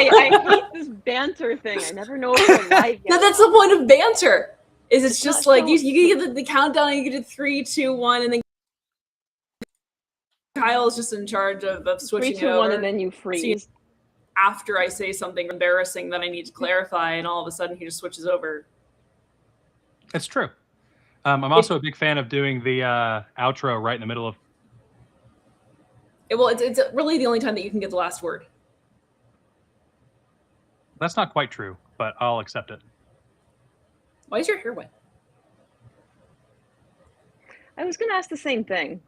I hate this banter thing. I never know if we're live yet. No, that's the point of banter. It's just not like so- you get the countdown, and you get 3, 2, 1, and then Kyle's just in charge of switching 3, 2, it over. 1, and then you freeze. After I say something embarrassing that I need to clarify, and all of a sudden he just switches over. It's true. I'm also a big fan of doing the outro right in the middle of. Well, it's really the only time that you can get the last word. That's not quite true, but I'll accept it. Why is your hair wet? I was gonna ask the same thing.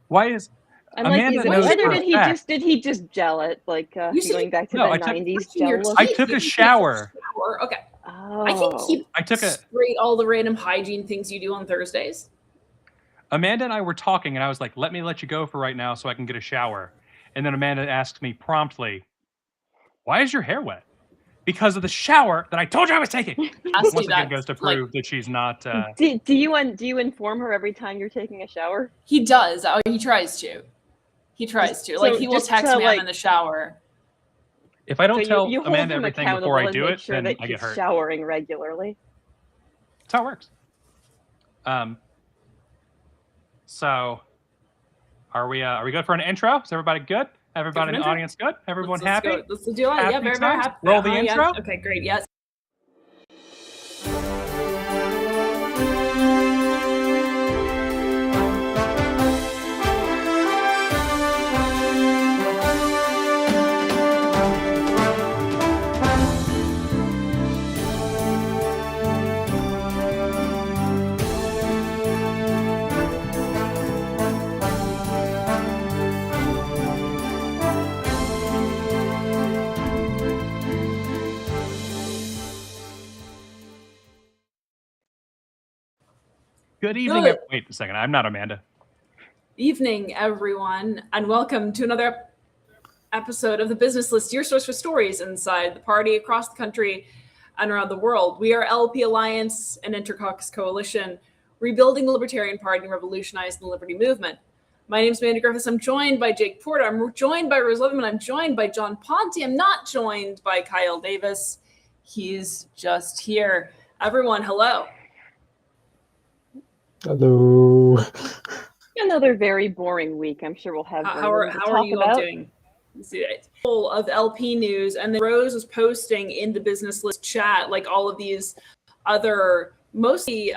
Why is I'm like, Amanda is it knows whether for a fact. did he just gel it like going back to No, the I took- 90s Your gel look? I took a shower. Okay. Oh. I can keep I took a. straight all the random hygiene things you do on Thursdays. Amanda and I were talking, and I was like, let me let you go for right now so I can get a shower. And then Amanda asked me promptly, why is your hair wet? Because of the shower that I told you I was taking. Once again, goes to prove that she's not. Do you inform her every time you're taking a shower? He does. Oh, he tries to. He tries to. Like, So he will just text to, me, like- I'm in the shower. If I don't So tell you hold Amanda him everything accountable before I and do make it, sure then that I get he's hurt. showering regularly. That's how it works. So, are we good for an intro? Is everybody good? Everybody in the intro? audience good? Everyone Let's happy? go. Let's do it. Happy Yeah, very, very times? happy. Roll the Yes. intro? Okay, great. Yes. Good evening. Good. Wait a second. I'm not Amanda. Evening, everyone, and welcome to another episode of the Business List, your source for stories inside the party, across the country, and around the world. We are LP Alliance, an Intercaucus coalition, rebuilding the Libertarian Party and revolutionizing the liberty movement. My name is Amanda Griffiths. I'm joined by Jake Porter. I'm joined by Rose Leatherman. I'm joined by John Ponte. I'm not joined by Kyle Davis. He's just here. Everyone, hello. Hello. Another very boring week. I'm sure we'll have How are you all doing? Full of LP news, and then Rose was posting in the Business List chat like all of these other mostly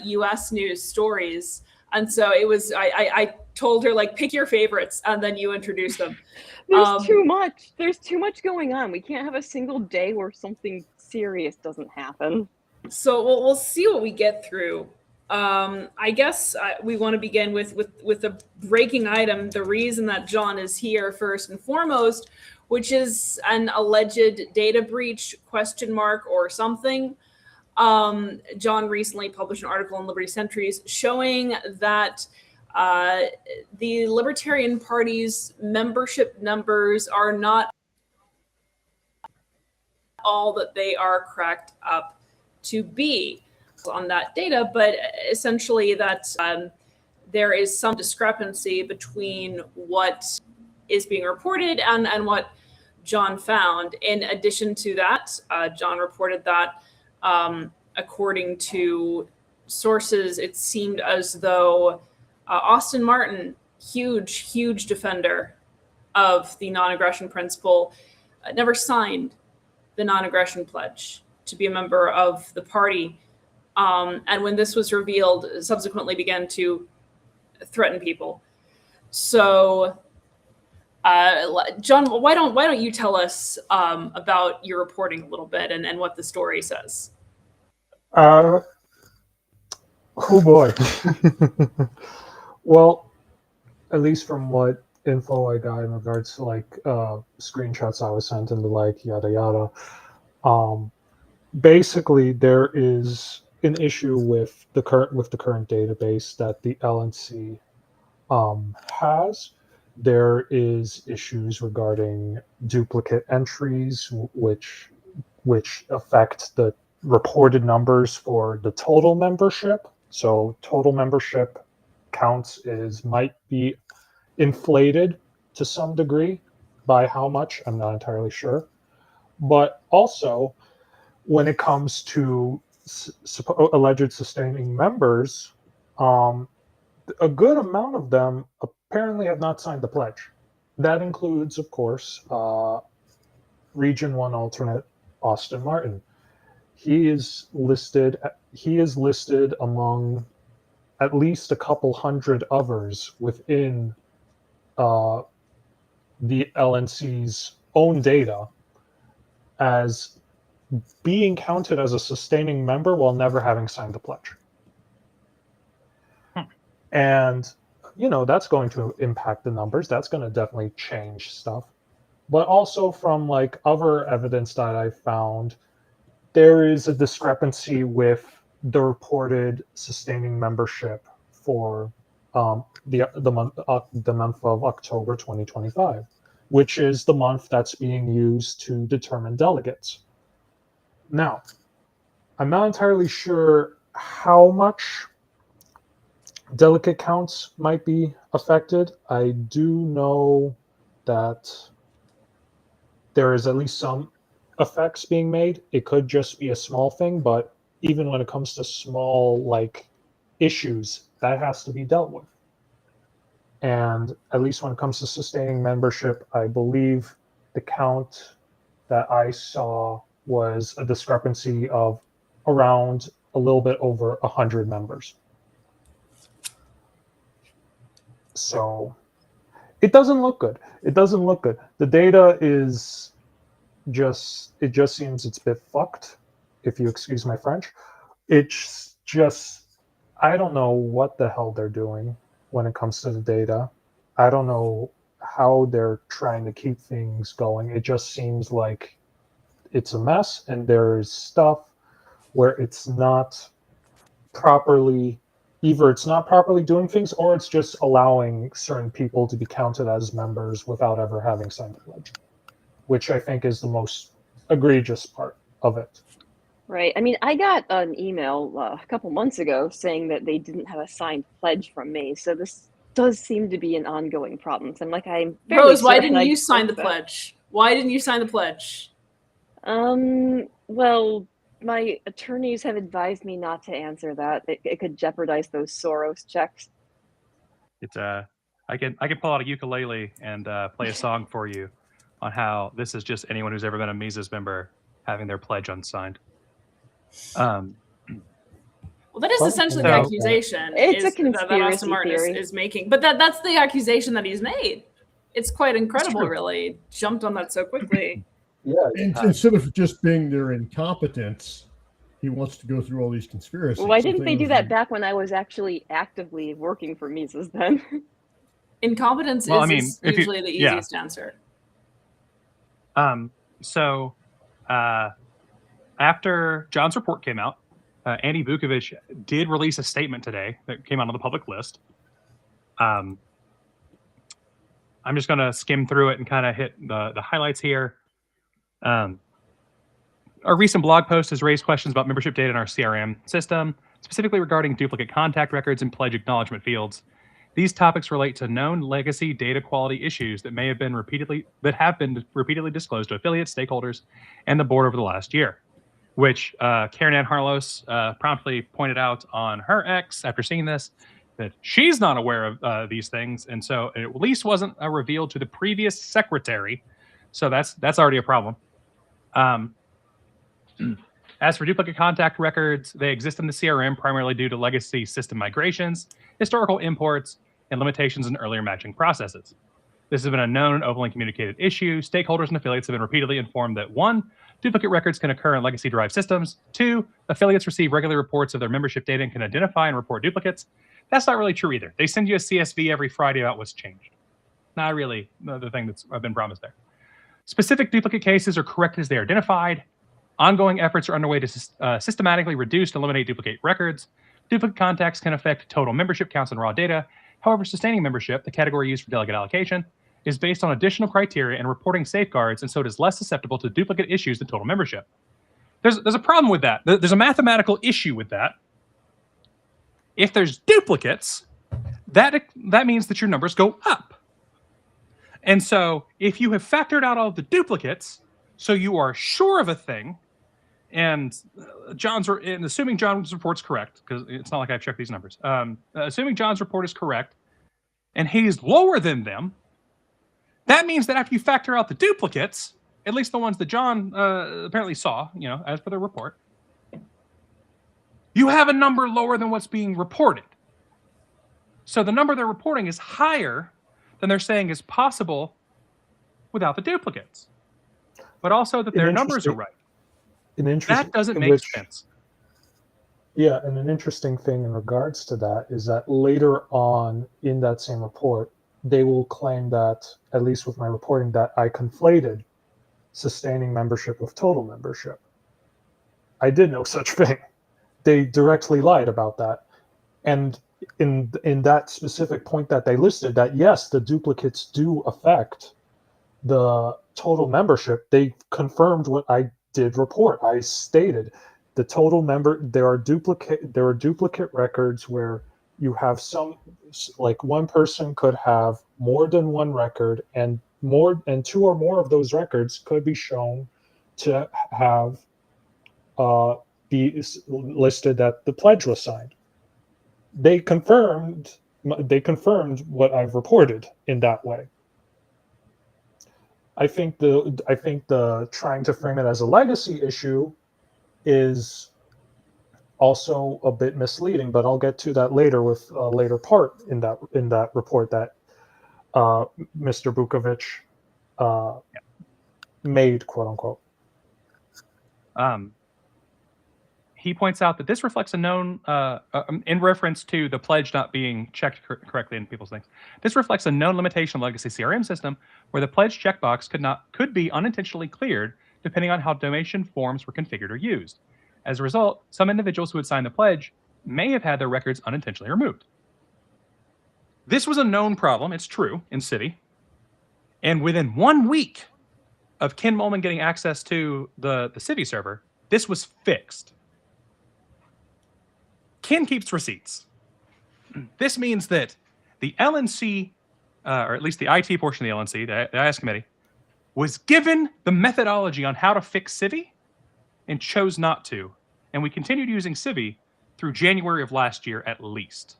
U.S. news stories, and so it was. I told her, like, pick your favorites, and then you introduce them. There's too much. There's too much going on. We can't have a single day where something serious doesn't happen. So we'll see what we get through. I guess we want to begin with the breaking item, the reason that John is here first and foremost, which is an alleged data breach ? Or something. John recently published an article in Liberty Sentries showing that the Libertarian Party's membership numbers are not all that they are cracked up to be on that data, but essentially that there is some discrepancy between what is being reported and what John found. In addition to that, John reported that according to sources, it seemed as though Austin Martin, huge defender of the non-aggression principle, never signed the non-aggression pledge to be a member of the party. And when this was revealed, subsequently began to threaten people. So, John, why don't you tell us about your reporting a little bit and what the story says? Oh boy. Well, at least from what info I got in regards to like screenshots I was sent and the like, yada yada. Basically, there is an issue with the current database that the LNC has. There is issues regarding duplicate entries, which affect the reported numbers for the total membership. So total membership counts might be inflated to some degree. By how much, I'm not entirely sure. But also, when it comes to alleged sustaining members, a good amount of them apparently have not signed the pledge. That includes, of course, Region 1 alternate Austin Martin. He is listed among at least a couple hundred others within the LNC's own data as being counted as a sustaining member while never having signed the pledge. And, that's going to impact the numbers. That's going to definitely change stuff. But also from like other evidence that I found, there is a discrepancy with the reported sustaining membership for the month of October 2025, which is the month that's being used to determine delegates. Now, I'm not entirely sure how much delegate counts might be affected. I do know that there is at least some effects being made. It could just be a small thing, but even when it comes to small issues, that has to be dealt with. And at least when it comes to sustaining membership, I believe the count that I saw was a discrepancy of around a little bit over 100 members. So it doesn't look good. The data is it just seems it's a bit fucked, if you excuse my French. It's just, I don't know what the hell they're doing when it comes to the data. I don't know how they're trying to keep things going. It just seems like it's a mess, and there's stuff where it's not properly, either it's not properly doing things, or it's just allowing certain people to be counted as members without ever having signed the pledge, which I think is the most egregious part of it. Right. I mean, I got an email a couple months ago saying that they didn't have a signed pledge from me. So this does seem to be an ongoing problem. So I'm like, I'm Rose, why didn't you sign the pledge? Why didn't you sign the pledge? Well, my attorneys have advised me not to answer that. It could jeopardize those Soros checks. It's I can pull out a ukulele and play a song for you on how this is just anyone who's ever been a Mises member having their pledge unsigned. Well, that is essentially the accusation. It's a conspiracy that Austin Martin is making, but that's the accusation that he's made. It's quite incredible, really. Jumped on that so quickly. Yeah. Instead of just being their incompetence, he wants to go through all these conspiracies. Why didn't they do that back when I was actually actively working for Mises then? Incompetence is usually the easiest answer. So after John's report came out, Andy Vukovic did release a statement today that came out on the public list. I'm just going to skim through it and kind of hit the highlights here. Our recent blog post has raised questions about membership data in our CRM system, specifically regarding duplicate contact records and pledge acknowledgement fields. These topics relate to known legacy data quality issues that have been repeatedly disclosed to affiliates, stakeholders, and the board over the last year, which Karen Ann Harlos promptly pointed out on her X after seeing this, that she's not aware of these things, and so it at least wasn't revealed to the previous secretary. So that's already a problem. As for duplicate contact records, they exist in the CRM primarily due to legacy system migrations, historical imports, and limitations in earlier matching processes. This has been a known and openly communicated issue. Stakeholders and affiliates have been repeatedly informed that 1, duplicate records can occur in legacy-derived systems. 2, affiliates receive regular reports of their membership data and can identify and report duplicates. That's not really true either. They send you a CSV every Friday about what's changed. Not really the thing that's been promised there. Specific duplicate cases are corrected as they are identified. Ongoing efforts are underway to systematically reduce and eliminate duplicate records. Duplicate contacts can affect total membership counts and raw data. However, sustaining membership, the category used for delegate allocation, is based on additional criteria and reporting safeguards, and so it is less susceptible to duplicate issues than total membership. There's a problem with that. There's a mathematical issue with that. If there's duplicates, that means that your numbers go up. And so if you have factored out all of the duplicates, So you are sure of a thing, and assuming John's report's correct, because it's not like I've checked these numbers. Assuming John's report is correct, and he's lower than them, that means that after you factor out the duplicates, at least the ones that John apparently saw, as per the report, you have a number lower than what's being reported. So the number they're reporting is higher than they're saying is possible without the duplicates. But also that their numbers are right. That doesn't make sense. Yeah, and an interesting thing in regards to that is that later on in that same report, they will claim that, at least with my reporting, that I conflated sustaining membership with total membership. I did no such thing. They directly lied about that. And in that specific point that they listed, that yes, the duplicates do affect the total membership, they confirmed what I did report. I stated the total there are duplicate records where you have like one person could have more than one record, and two or more of those records could be shown to have be listed that the pledge was signed. They confirmed what I've reported in that way. I think the trying to frame it as a legacy issue is also a bit misleading, but I'll get to that later with a later part in that report that Mr. Bukovic made, quote unquote. He points out that this reflects a known, in reference to the pledge not being checked correctly in people's things. This reflects a known limitation of legacy CRM system where the pledge checkbox could be unintentionally cleared depending on how donation forms were configured or used. As a result, some individuals who had signed the pledge may have had their records unintentionally removed. This was a known problem, it's true, in City. And within 1 week of Ken Molman getting access to the City server, this was fixed. Ken keeps receipts. This means that the LNC, or at least the IT portion of the LNC, the IS committee, was given the methodology on how to fix Civi and chose not to. And we continued using Civi through January of last year at least.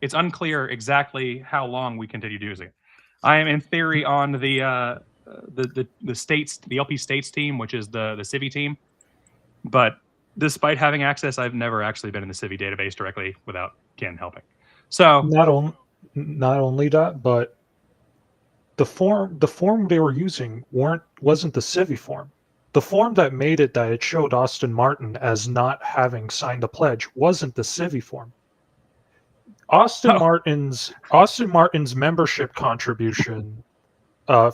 It's unclear exactly how long we continued using it. I am in theory on the states, the LP states team, which is the Civi team, but despite having access, I've never actually been in the Civi database directly without Ken helping. So not only that, but the form they were using wasn't the Civi form. The form that made it that it showed Austin Martin as not having signed the pledge wasn't the Civi form. Austin Martin's membership contribution,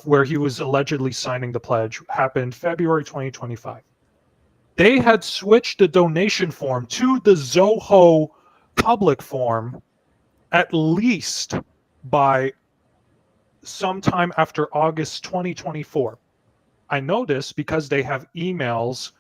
where he was allegedly signing the pledge, happened February 2025. They had switched the donation form to the Zoho public form at least by sometime after August 2024. I know this because they have emails.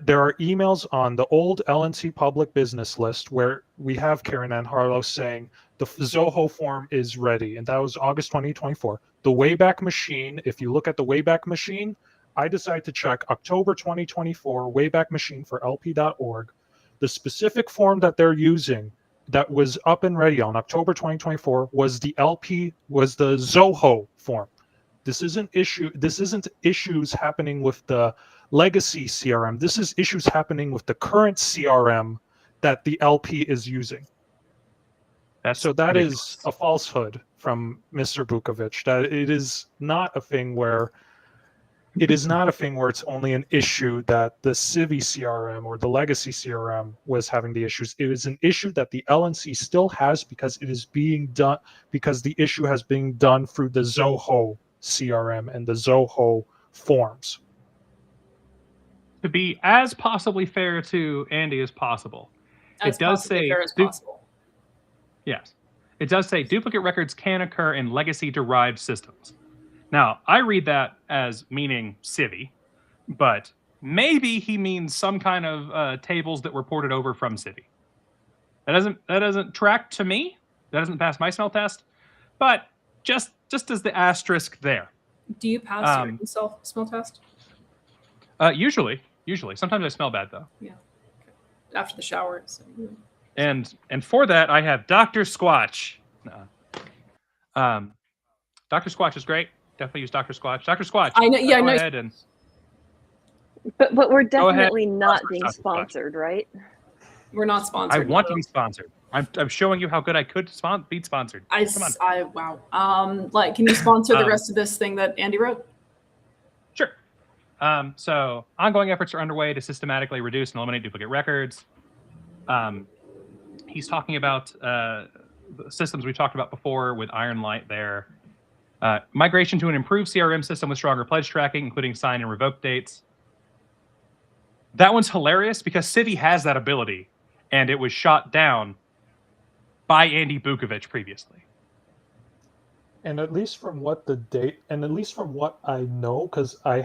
There are emails on the old LNC public business list where we have Karen Ann Harlow saying the Zoho form is ready, and that was August 2024. The Wayback Machine, if you look at the Wayback Machine, I decided to check October 2024 Wayback Machine for LP.org. The specific form that they're using that was up and ready on October 2024 was the Zoho form. This isn't issues happening with the legacy CRM. This is issues happening with the current CRM that the LP is using. That is a falsehood from Mr. Bukovic. That it is not a thing where it's only an issue that the Civi CRM or the legacy CRM was having the issues. It is an issue that the LNC still has because it is being done, because the issue has been done through the Zoho CRM and the Zoho forms. To be as possibly fair to Andy as possible, As it does possibly say fair as possible. Yes, it does say duplicate records can occur in legacy-derived systems. Now, I read that as meaning Civi, but maybe he means some kind of tables that were ported over from Civi. That doesn't track to me. That doesn't pass my smell test. But just as the asterisk there. Do you pass your smell test? Usually. Sometimes I smell bad though. After the shower. So. And for that, I have Dr. Squatch. Dr. Squatch is great. Definitely use Dr. Squatch. Dr. Squatch. I know. Yeah, I go know. ahead and But we're Go ahead. definitely not Sponsor being Dr. Squatch. sponsored, right? We're not sponsored. I want to be sponsored. I'm showing you how good I could be sponsored. Come on. Wow. Like, can you sponsor the rest of this thing that Andy wrote? Sure. So ongoing efforts are underway to systematically reduce and eliminate duplicate records. He's talking about the systems we talked about before with Ironlight there. Migration to an improved CRM system with stronger pledge tracking, including sign and revoke dates. That one's hilarious because Civi has that ability, and it was shot down by Andy Bukovic previously. And at least from what I know, because I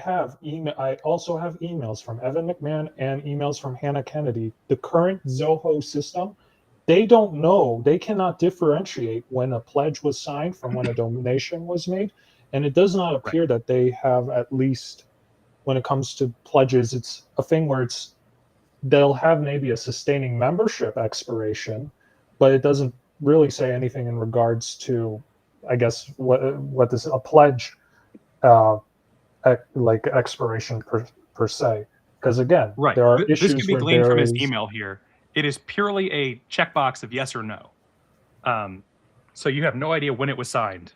also have emails from Evan McMahon and emails from Hannah Kennedy. The current Zoho system, they don't know, they cannot differentiate when a pledge was signed from when a donation was made, and it does not appear that they have, at least when it comes to pledges, it's a thing where they'll have maybe a sustaining membership expiration, but it doesn't really say anything in regards to, I guess, what is a pledge like expiration per se. Because again, Right. there are This issues can be where gleaned there from his is- email here. It is purely a checkbox of yes or no. So you have no idea when it was signed.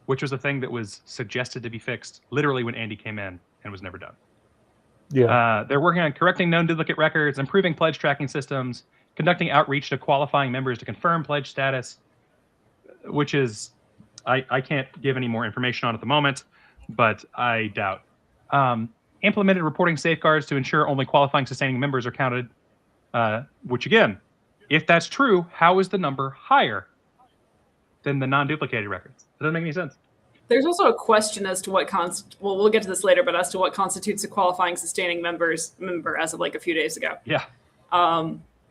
Which was a thing that was suggested to be fixed literally when Andy came in and was never done. Yeah. They're working on correcting known duplicate records, improving pledge tracking systems, conducting outreach to qualifying members to confirm pledge status, which is, I can't give any more information on at the moment, but I doubt. Implemented reporting safeguards to ensure only qualifying sustaining members are counted, which again, if that's true, how is the number higher than the non-duplicated records? It doesn't make any sense. There's also a question as to what we'll get to this later, but as to what constitutes a qualifying sustaining member as of like a few days ago. Yeah.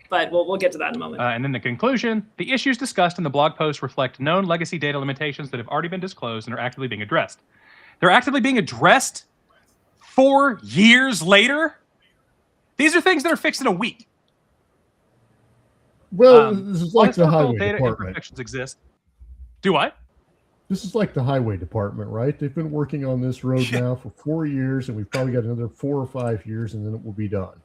But we'll get to that in a moment. And then the conclusion, the issues discussed in the blog post reflect known legacy data limitations that have already been disclosed and are actively being addressed. They're actively being addressed 4 years later? These are things that are fixed in a week. Well, this is like the historical highway data department. imperfections exist. Do what? This is like the highway department, right? They've been working on this road now for 4 years, and we've probably got another 4 or 5 years, and then it will be done.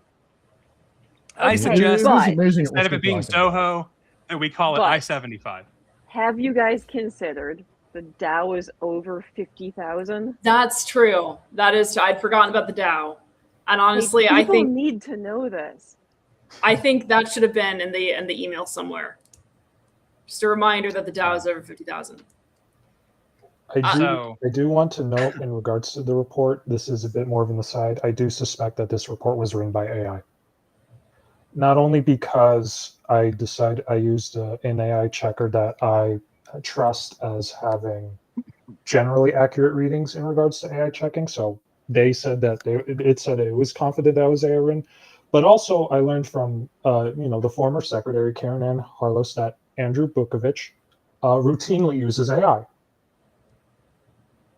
I Okay, suggest but- amazing instead of it being Zoho, that we call it But- I-75. Have you guys considered the Dow is over 50,000? That's true. That is, I'd forgotten about the Dow. And honestly, I People think need to know this. that should have been in the email somewhere. Just a reminder that the Dow is over 50,000. So- I do want to note in regards to the report, this is a bit more of an aside. I do suspect that this report was written by AI. Not only because I used an AI checker that I trust as having generally accurate readings in regards to AI checking. So they said that it said it was confident that it was AI written. But also I learned from the former secretary, Karen Ann Harlos, that Andrew Bukovic routinely uses AI.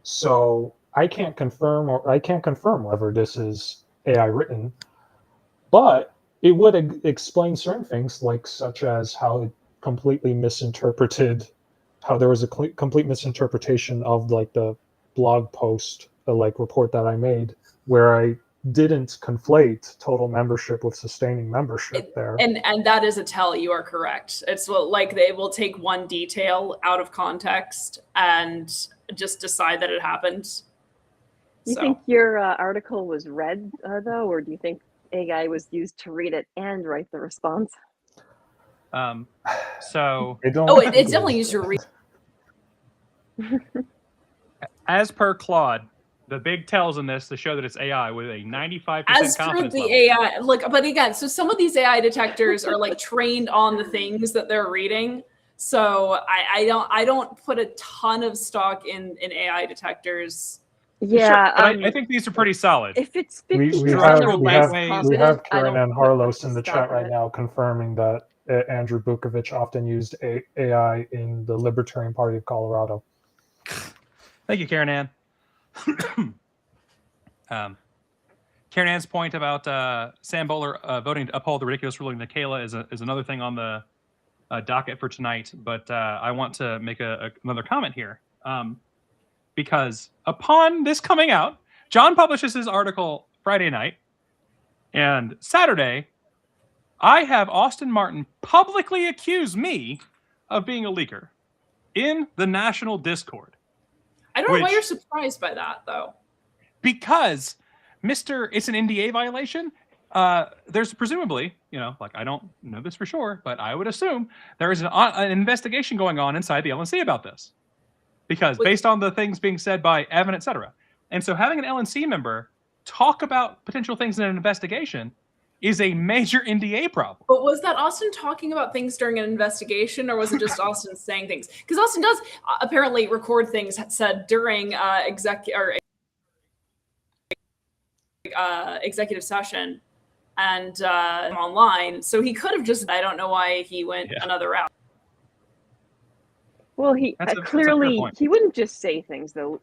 So I can't confirm whether this is AI written, but it would explain certain things, such as how it completely misinterpreted, how there was a complete misinterpretation of the blog post, report that I made, where I didn't conflate total membership with sustaining membership there. And that is a tell. You are correct. It's like they will take one detail out of context and just decide that it happened. You think your article was read, though, or do you think AI was used to read it and write the response? So I don't Oh, think it's it definitely was- used to read. as per Claude, the big tells in this to show that it's AI with a 95% As true, confidence the level. AI look, but again, so some of these AI detectors are like trained on the things that they're reading. So I don't put a ton of stock in AI detectors. Yeah, Sure, but I think these are pretty solid. if it's We fiction, have or we less have- we confident, we have I Karen don't Ann put Harlos much in the stock chat in right it. now confirming that Andrew Bukovic often used AI in the Libertarian Party of Colorado. Thank you, Karen Ann. Karen Ann's point about Sam Bowler voting to uphold the ridiculous ruling of Nikayla is another thing on the docket for tonight. But I want to make another comment here. Because upon this coming out, John publishes his article Friday night, and Saturday, I have Austin Martin publicly accuse me of being a leaker in the national Discord. I don't know why you're surprised by that, though. Because, it's an NDA violation. There's presumably, I don't know this for sure, but I would assume there is an investigation going on inside the LNC about this. Because based on the things being said by Evan, etc. And so having an LNC member talk about potential things in an investigation is a major NDA problem. But was that Austin talking about things during an investigation, or was it just Austin saying things? Because Austin does apparently record things said during executive session and online. So he could have just, I don't know why he went another route. Well, he clearly he wouldn't just say things though.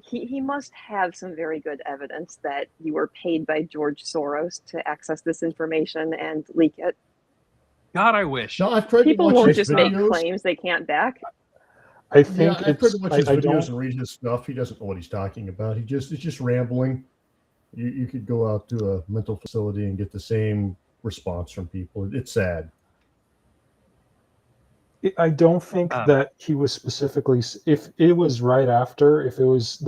He must have some very good evidence that you were paid by George Soros to access this information and leak it. God, I wish. No, I've tried People to watch won't his just videos. make claims they can't back. I think I've tried to watch his I videos and read his stuff. He doesn't know what he's talking about. It's just rambling. You could go out to a mental facility and get the same response from people. It's sad. I don't think that he was specifically. If it was right after, if it was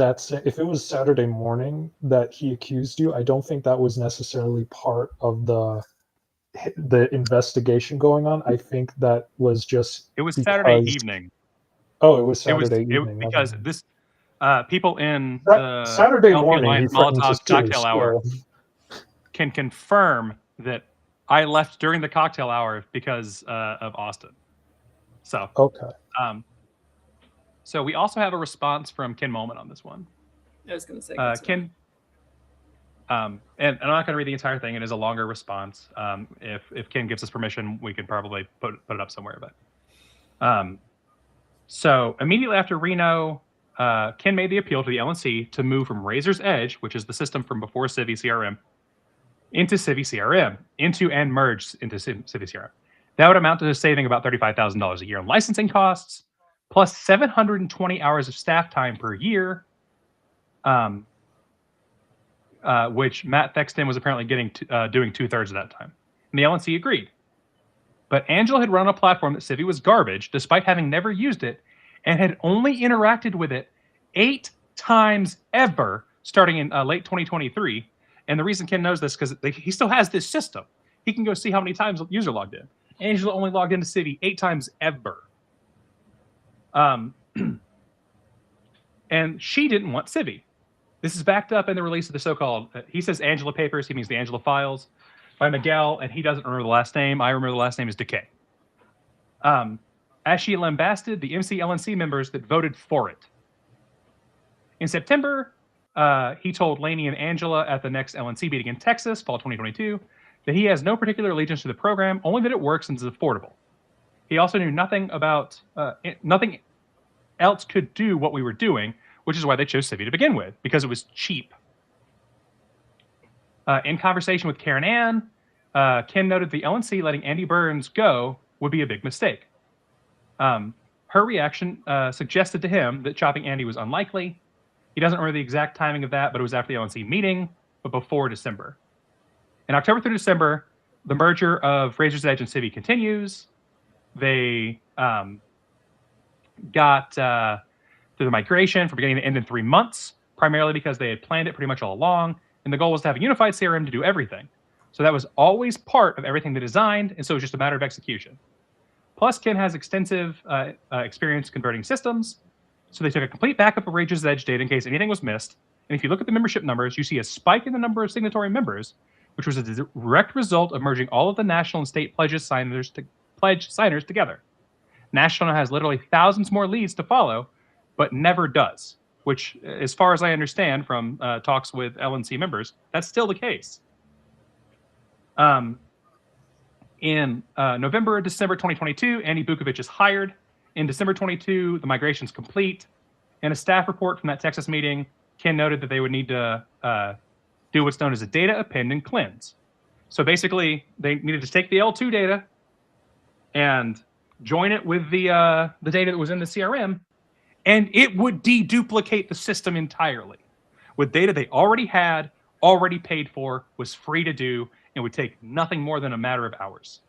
Saturday morning that he accused you, I don't think that was necessarily part of the investigation going on. I think that was just. It was Saturday evening. Oh, it was Saturday evening. Because this people in the Saturday morning Molotov cocktail hour can confirm that I left during the cocktail hour because of Austin. So okay. So we also have a response from Ken Moment on this one. I was going to say Ken. And I'm not going to read the entire thing. It is a longer response. If Ken gives us permission, we can probably put it up somewhere. But so immediately after Reno, Ken made the appeal to the LNC to move from Razor's Edge, which is the system from before Civi CRM, into Civi CRM, and merge into Civi CRM. That would amount to saving about $35,000 a year in licensing costs, plus 720 hours of staff time per year, which Matt Thexton was apparently doing 2/3 of that time. And the LNC agreed. But Angela had run a platform that Civi was garbage, despite having never used it, and had only interacted with it 8 times ever, starting in late 2023. And the reason Ken knows this is because he still has this system. He can go see how many times the user logged in. Angela only logged into Civi 8 times ever. And she didn't want Civi. This is backed up in the release of the so-called, he says Angela papers, he means the Angela files, by Miguel, and he doesn't remember the last name. I remember the last name is Decay. As she lambasted the MC-LNC members that voted for it. In September, he told Lainey and Angela at the next LNC meeting in Texas, fall 2022, that he has no particular allegiance to the program, only that it works and is affordable. He also knew nothing else could do what we were doing, which is why they chose Civi to begin with, because it was cheap. In conversation with Karen Ann, Ken noted the LNC letting Andy Burns go would be a big mistake. Her reaction suggested to him that chopping Andy was unlikely. He doesn't remember the exact timing of that, but it was after the LNC meeting, but before December. In October through December, the merger of Razor's Edge and Civi continues. They got through the migration from beginning to end in 3 months, primarily because they had planned it pretty much all along, and the goal was to have a unified CRM to do everything. So that was always part of everything they designed, and so it was just a matter of execution. Plus, Ken has extensive experience converting systems, so they took a complete backup of Razor's Edge data in case anything was missed, and if you look at the membership numbers, you see a spike in the number of signatory members, which was a direct result of merging all of the national and state pledge signers together. National has literally thousands more leads to follow, but never does, which, as far as I understand from talks with LNC members, that's still the case. In November and December 2022, Andy Bukovic is hired. In December 22, the migration is complete. In a staff report from that Texas meeting, Ken noted that they would need to do what's known as a data append and cleanse. So basically, they needed to take the L2 data and join it with the data that was in the CRM, and it would deduplicate the system entirely with data they already had, already paid for, was free to do, and would take nothing more than a matter of hours.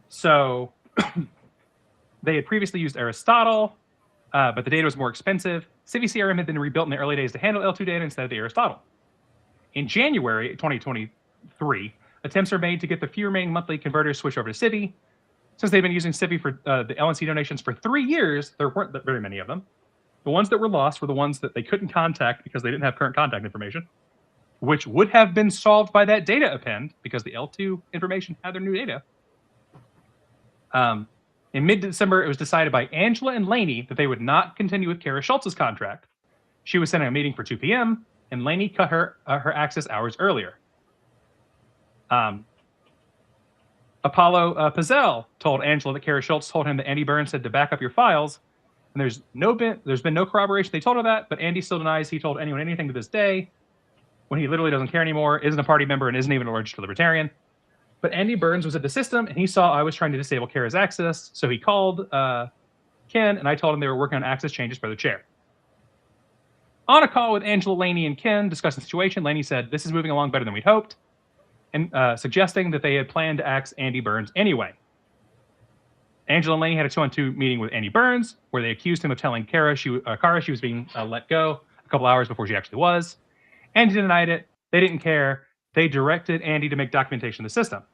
So they had previously used Aristotle, but the data was more expensive. Civi CRM had been rebuilt in the early days to handle L2 data instead of the Aristotle. In January 2023, attempts were made to get the few remaining monthly converters switched over to Civi. Since they've been using Civi for the LNC donations for 3 years, there weren't very many of them. The ones that were lost were the ones that they couldn't contact because they didn't have current contact information, which would have been solved by that data append because the L2 information had their new data. In mid-December, it was decided by Angela and Lainey that they would not continue with Kara Schultz's contract. She was sent a meeting for 2 p.m., and Lainey cut her access hours earlier. Apollo Pizzell told Angela that Kara Schultz told him that Andy Burns said to back up your files, and there's been no corroboration they told her that, but Andy still denies he told anyone anything to this day, when he literally doesn't care anymore, isn't a party member, and isn't even a registered libertarian. But Andy Burns was at the system, and he saw I was trying to disable Kara's access, so he called Ken, and I told him they were working on access changes for the chair. On a call with Angela, Lainey, and Ken discussing the situation, Lainey said, "This is moving along better than we'd hoped," and suggesting that they had planned to axe Andy Burns anyway. Angela and Lainey had a 2-on-2 meeting with Andy Burns, where they accused him of telling Kara she was being let go a couple hours before she actually was. Andy denied it. They didn't care. They directed Andy to make documentation of the system.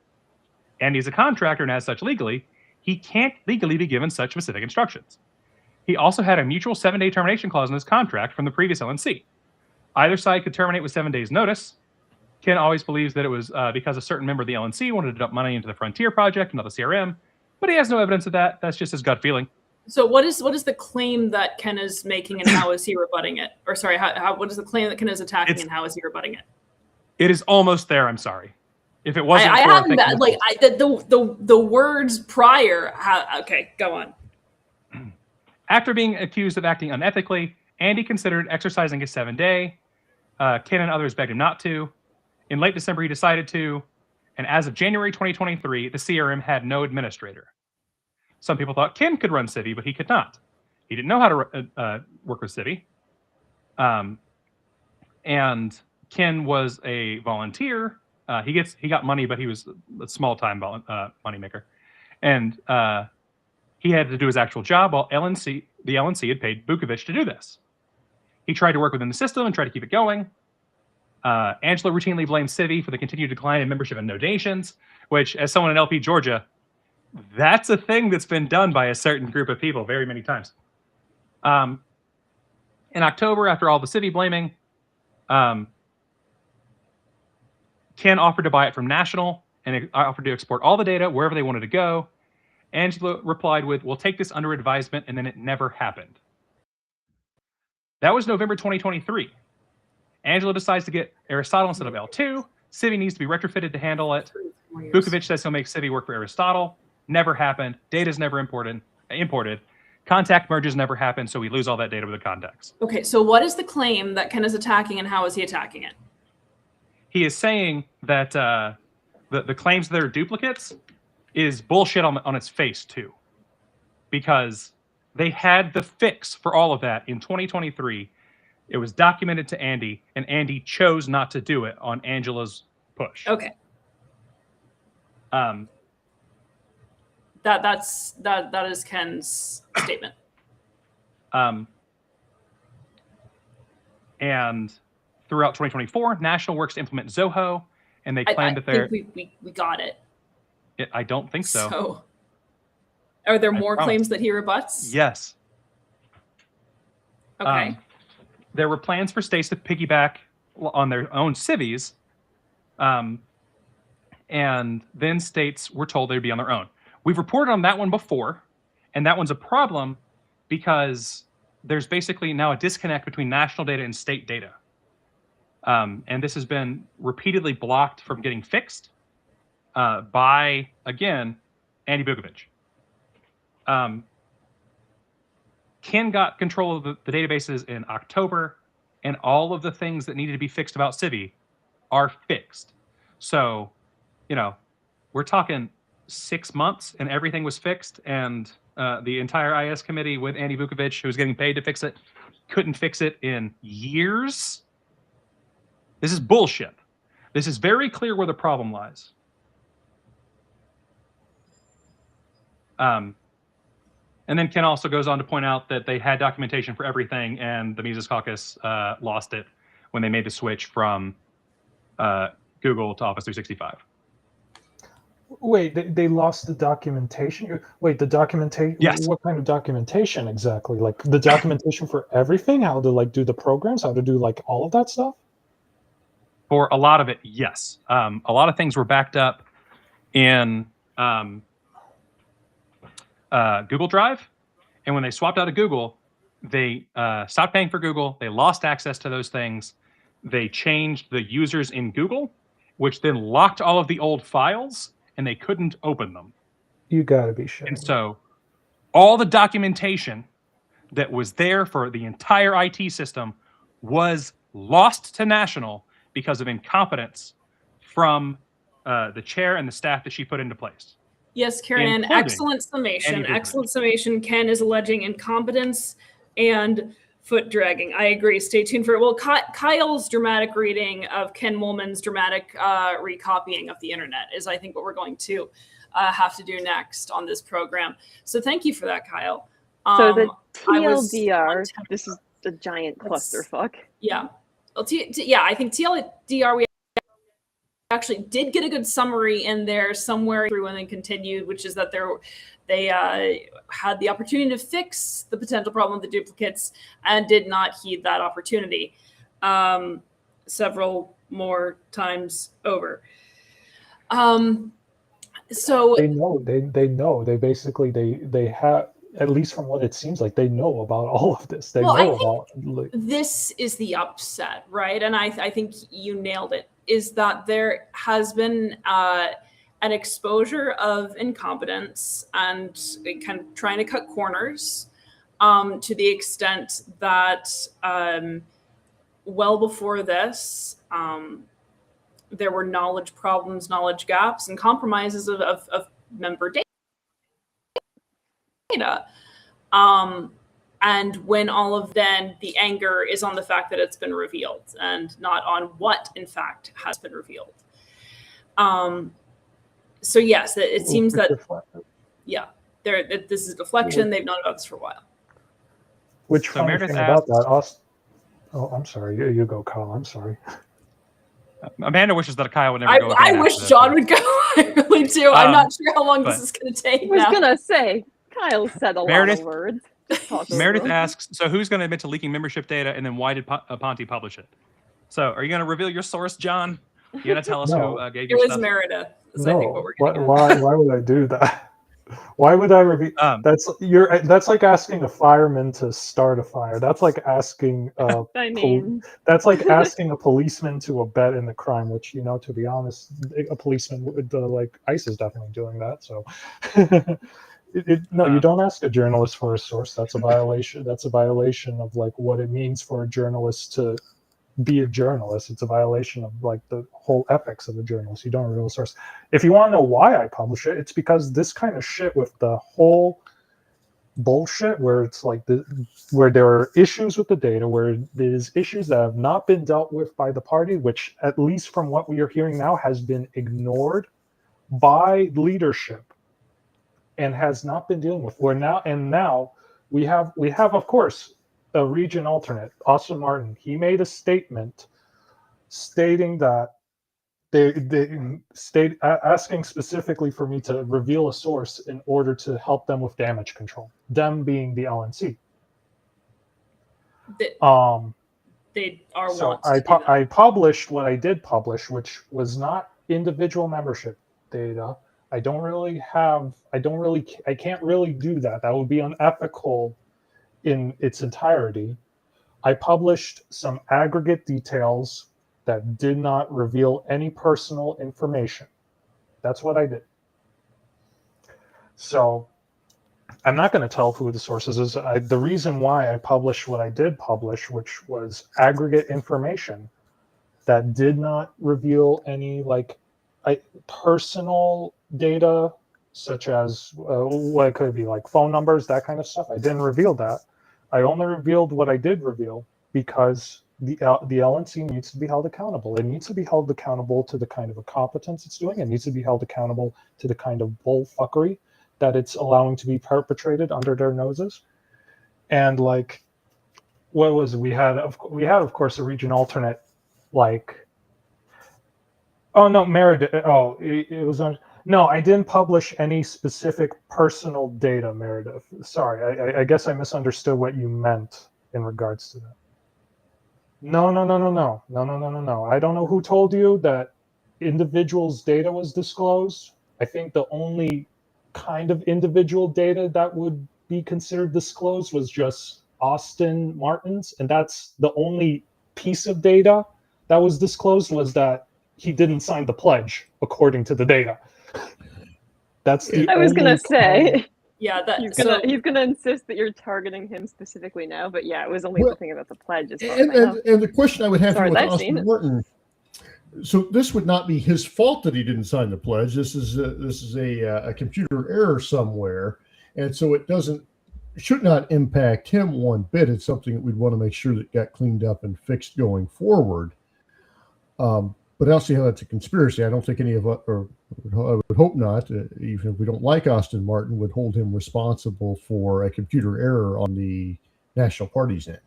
Andy is a contractor, and as such legally, he can't legally be given such specific instructions. He also had a mutual 7-day termination clause in his contract from the previous LNC. Either side could terminate with 7 days' notice. Ken always believes that it was because a certain member of the LNC wanted to dump money into the Frontier project, not the CRM, but he has no evidence of that. That's just his gut feeling. So what is the claim that Ken is making, and how is he rebutting it? Or sorry, what is the claim that Ken is attacking, and how is he rebutting it? It is almost there. I'm sorry. If it wasn't, I haven't the words prior. Okay, go on. After being accused of acting unethically, Andy considered exercising his 7-day. Ken and others begged him not to. In late December, he decided to. And as of January 2023, the CRM had no administrator. Some people thought Ken could run Civi, but he could not. He didn't know how to work with Civi. And Ken was a volunteer. He got money, but he was a small-time moneymaker. And he had to do his actual job while the LNC had paid Bukovic to do this. He tried to work within the system and tried to keep it going. Angela routinely blamed Civi for the continued decline in membership and donations, which, as someone in LP Georgia, that's a thing that's been done by a certain group of people very many times. In October, after all the Civi blaming, Ken offered to buy it from National and offered to export all the data wherever they wanted to go. Angela replied with, "We'll take this under advisement," and then it never happened. That was November 2023. Angela decides to get Aristotle instead of L2. Civi needs to be retrofitted to handle it. Bukovic says he'll make Civi work for Aristotle. Never happened. Data's never imported. Contact merges never happened, so we lose all that data with the contacts. Okay, so what is the claim that Ken is attacking, and how is he attacking it? He is saying that the claims that are duplicates is bullshit on its face, too. Because they had the fix for all of that in 2023. It was documented to Andy, and Andy chose not to do it on Angela's push. Okay. That is Ken's statement. And throughout 2024, National works to implement Zoho, and they claim that they're. I think we got it. I don't think so. So, are there more claims that he rebuts? Yes. Okay. There were plans for states to piggyback on their own civies, and then states were told they'd be on their own. We've reported on that one before, and that one's a problem because there's basically now a disconnect between national data and state data. And this has been repeatedly blocked from getting fixed by, again, Andy Bukovic. Ken got control of the databases in October, and all of the things that needed to be fixed about Civi are fixed. So, we're talking 6 months and everything was fixed, and the entire IS committee with Andy Vukovic, who was getting paid to fix it, couldn't fix it in years. This is bullshit. This is very clear where the problem lies. And then Ken also goes on to point out that they had documentation for everything, and the Mises Caucus lost it when they made the switch from Google to Office 365. Wait, they lost the documentation? Wait, the documentation? Yes. What kind of documentation exactly? Like the documentation for everything? How to like do the programs? How to do like all of that stuff? For a lot of it, yes. A lot of things were backed up in Google Drive, and when they swapped out of Google, they stopped paying for Google. They lost access to those things. They changed the users in Google, which then locked all of the old files, and they couldn't open them. You gotta be shitting. And so all the documentation that was there for the entire IT system was lost to National because of incompetence from the chair and the staff that she put into place. Yes, Karen, excellent summation. Excellent summation. Ken is alleging incompetence and foot dragging. I agree. Stay tuned for it. Well, Kyle's dramatic reading of Ken Woolman's dramatic recopying of the internet is, I think, what we're going to have to do next on this program. So thank you for that, Kyle. So the TLDR, this is a giant clusterfuck. Yeah. Well, I think TLDR, we actually did get a good summary in there somewhere through and then continued, which is that they had the opportunity to fix the potential problem with the duplicates and did not heed that opportunity several more times over. So they know they basically they have, at least from what it seems like, they know about all of this. They know about this is the upset, right? And I think you nailed it, is that there has been an exposure of incompetence and kind of trying to cut corners to the extent that well before this, there were knowledge problems, knowledge gaps, and compromises of member data. And when all of then the anger is on the fact that it's been revealed and not on what in fact has been revealed. So yes, it seems that this is deflection. They've known about this for a while. Which funny thing about that? Oh, I'm sorry. You go, Kyle. I'm sorry. Amanda wishes that Kyle would never go. I wish John would go. I really do. I'm not sure how long this is going to take. I was going to say, Kyle said a lot of words. Meredith asks, so who's going to admit to leaking membership data, and then why did Ponte publish it? So are you going to reveal your source, John? You're going to tell us who gave you stuff? It was Meredith. No. I think what we're why would I do that? Why would I reveal? That's like asking a fireman to start a fire. That's like asking that's like asking a policeman to abet in the crime. Which, to be honest, a policeman would ICE is definitely doing that. So. You don't ask a journalist for a source. That's a violation. That's a violation of what it means for a journalist to be a journalist. It's a violation of the whole ethics of a journalist. You don't reveal a source. If you want to know why I publish it, it's because this kind of shit with the whole bullshit where it's where there are issues with the data, where there's issues that have not been dealt with by the party, which at least from what we are hearing now has been ignored by leadership. And has not been dealing with. Now we have of course a region alternate, Austin Martin. He made a statement stating that asking specifically for me to reveal a source in order to help them with damage control. Them being the LNC. They are. So I published what I did publish, which was not individual membership data. I can't really do that. That would be unethical in its entirety. I published some aggregate details that did not reveal any personal information. That's what I did. So I'm not going to tell who the sources is. The reason why I published what I did publish, which was aggregate information that did not reveal any personal data, such as what could be like phone numbers, that kind of stuff. I didn't reveal that. I only revealed what I did reveal because the LNC needs to be held accountable. It needs to be held accountable to the kind of incompetence it's doing. It needs to be held accountable to the kind of bullfuckery that it's allowing to be perpetrated under their noses. And like, what was it? We had of course a region alternate, like, oh no, Meredith. Oh, it was on. No, I didn't publish any specific personal data, Meredith. Sorry, I guess I misunderstood what you meant in regards to that. No. I don't know who told you that individuals' data was disclosed. I think the only kind of individual data that would be considered disclosed was just Austin Martin's, and that's the only piece of data that was disclosed, was that he didn't sign the pledge according to the data. That's the I was only gonna say. kind- Yeah, that He's gonna insist that you're targeting him specifically now, but yeah, it was only the thing about the pledge as far as I know. And the question I would have Sorry, with I've seen Austin it. Martin. So this would not be his fault that he didn't sign the pledge. This is a computer error somewhere, and so it should not impact him one bit. It's something that we'd want to make sure that got cleaned up and fixed going forward. But I don't see how that's a conspiracy. I don't think any of us, or I would hope not, even if we don't like Austin Martin, would hold him responsible for a computer error on the National Party's end.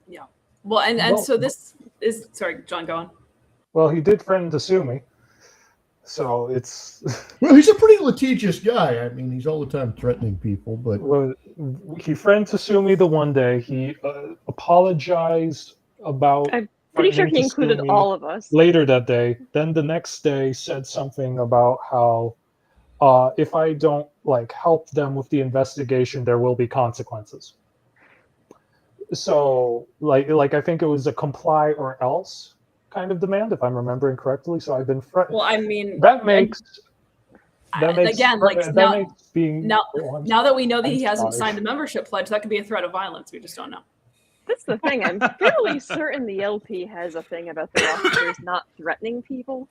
Yeah. Well, and so this is, sorry, John, go on. Well, he did threaten to sue me, so it's. Well, he's a pretty litigious guy. I mean, he's all the time threatening people, but Well, he threatened to sue me the one day. He apologized about. I'm pretty sure he threatening to sue included me all of us. later that day. Then the next day said something about how if I don't help them with the investigation, there will be consequences. So I think it was a comply or else kind of demand, if I'm remembering correctly. So I've been threatened. Well, I mean, That makes again, like, that now- makes being now that we know that he I'm hasn't sorry. signed the membership pledge, that could be a threat of violence. We just don't know. That's the thing. I'm fairly certain the LP has a thing about their officers not threatening people.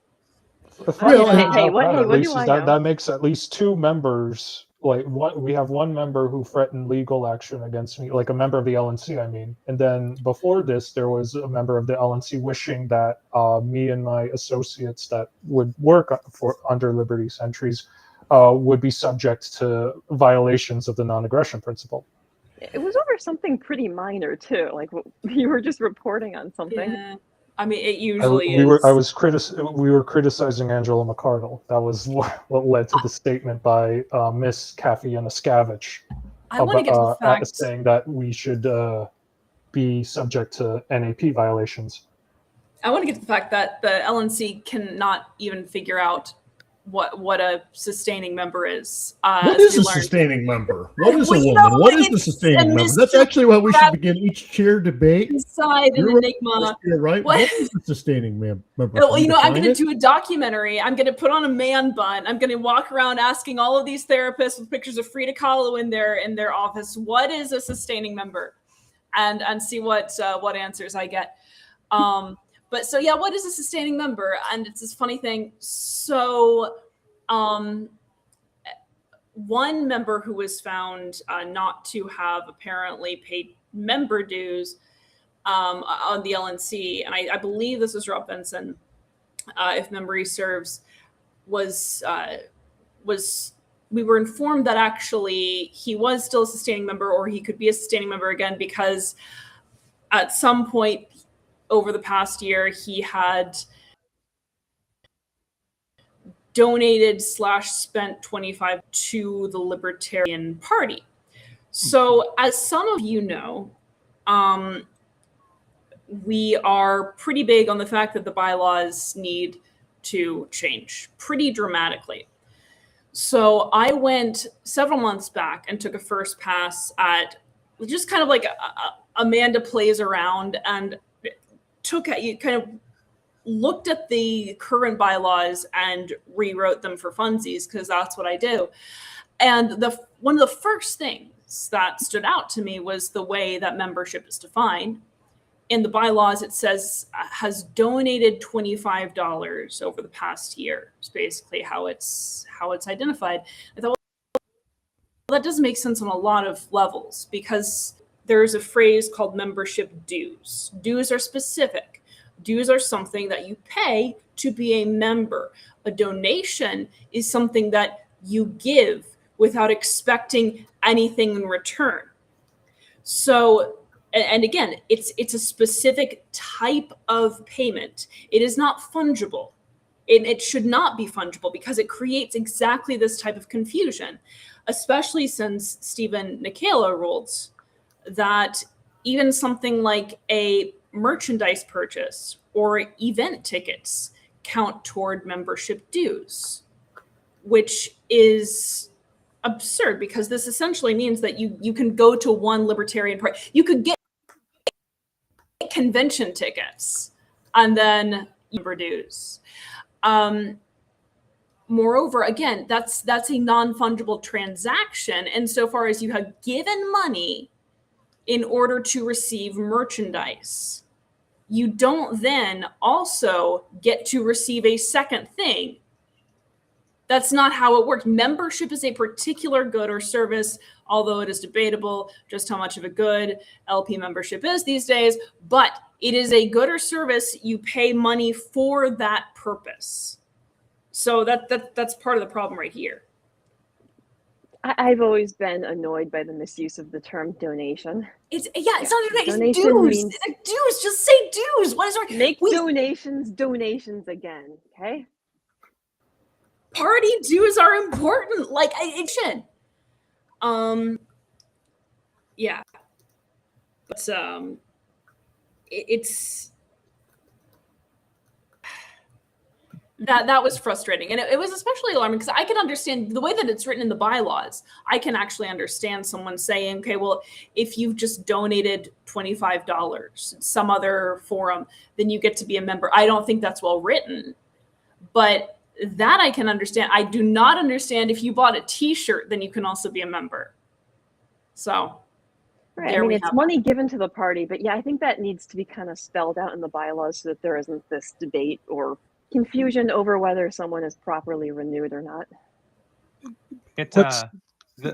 The funny Well, thing hey, about hey, what- that, hey, at what do least, I is that know? that makes at least two members. We have one member who threatened legal action against me, like a member of the LNC, I mean. And then before this, there was a member of the LNC wishing that me and my associates that would work under Liberty Sentries would be subject to violations of the non-aggression principle. It was over something pretty minor too. Like you were just reporting on something. Yeah. I mean, it usually is. We were criticizing Angela McCardle. That was what led to the statement by Miss Kathy Yanuskavich I want to get to the fact. saying that we should be subject to NAP violations. I want to get to the fact that the LNC cannot even figure out what a sustaining member is. what is a sustaining member? What is Well, a you woman? know, What is it's the sustaining a member? That's actually what we should begin each chair debate. Inside an You're enigma. You're right. What- What is the sustaining member? Well, Can you know, I'm define going to it? do a documentary. I'm going to put on a man bun. I'm going to walk around asking all of these therapists with pictures of Frida Kahlo in their office, what is a sustaining member, and see what answers I get. But so yeah, what is a sustaining member? And it's this funny thing. So, one member who was found not to have apparently paid member dues on the LNC, and I believe this was Rob Benson, if memory serves, was we were informed that actually he was still a sustaining member, or he could be a sustaining member again, because at some point over the past year he had donated / spent 25 to the Libertarian Party. So as some of you know, we are pretty big on the fact that the bylaws need to change pretty dramatically. So I went several months back and took a first pass at just kind of like Amanda plays around, and looked at the current bylaws and rewrote them for funsies, because that's what I do. And one of the first things that stood out to me was the way that membership is defined. In the bylaws, it says has donated $25 over the past year. It's basically how it's identified. I thought, well, that doesn't make sense on a lot of levels, because there's a phrase called membership dues. Dues are specific. Dues are something that you pay to be a member. A donation is something that you give without expecting anything in return. So, and again, it's a specific type of payment. It is not fungible. It should not be fungible, because it creates exactly this type of confusion, especially since Stephen Nikela ruled that even something like a merchandise purchase or event tickets count toward membership dues, which is absurd, because this essentially means that you can go to one libertarian party. You could get convention tickets and then member dues. Moreover, again, that's a non-fungible transaction insofar as you have given money in order to receive merchandise. You don't then also get to receive a second thing. That's not how it works. Membership is a particular good or service, although it is debatable just how much of a good LP membership is these days, but it is a good or service. You pay money for that purpose. So that's part of the problem right here. I've always been annoyed by the misuse of the term donation. It's not it's Donation dues. means- It's like dues. Just say dues. What is wrong? Make donations again, okay? Party dues are important. Like it should. Yeah. But it's that was frustrating, and it was especially alarming because I can understand the way that it's written in the bylaws. I can actually understand someone saying, okay, well, if you've just donated $25 some other forum, then you get to be a member. I don't think that's well written, but that I can understand. I do not understand if you bought a t-shirt, then you can also be a member. So right. I mean, it's money given to the party, but yeah, I think that needs to be kind of spelled out in the bylaws so that there isn't this debate or confusion over whether someone is properly renewed or not. It's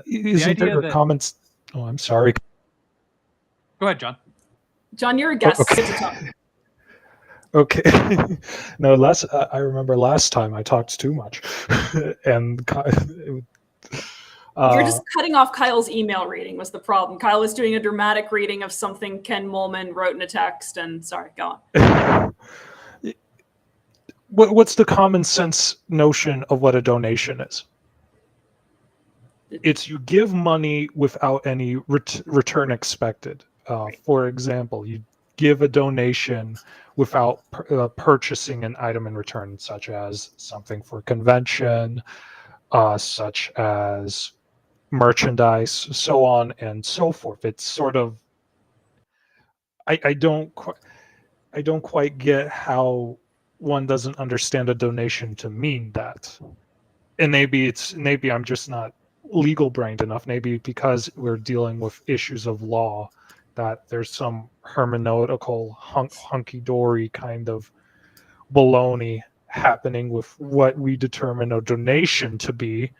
isn't there that... comments? Oh, I'm sorry. Go ahead, John. John, you're a guest. Okay. Okay. No, I remember last time I talked too much, and you're just cutting off Kyle's email reading was the problem. Kyle was doing a dramatic reading of something Ken Molman wrote in a text, and sorry, go on. What's the common sense notion of what a donation is? It's you give money without any return expected. For example, you give a donation without purchasing an item in return, such as something for convention, such as merchandise, so on and so forth. It's sort of, I don't quite get how one doesn't understand a donation to mean that. And maybe I'm just not legal brained enough, maybe because we're dealing with issues of law, that there's some hermeneutical hunky-dory kind of baloney happening with what we determine a donation to be.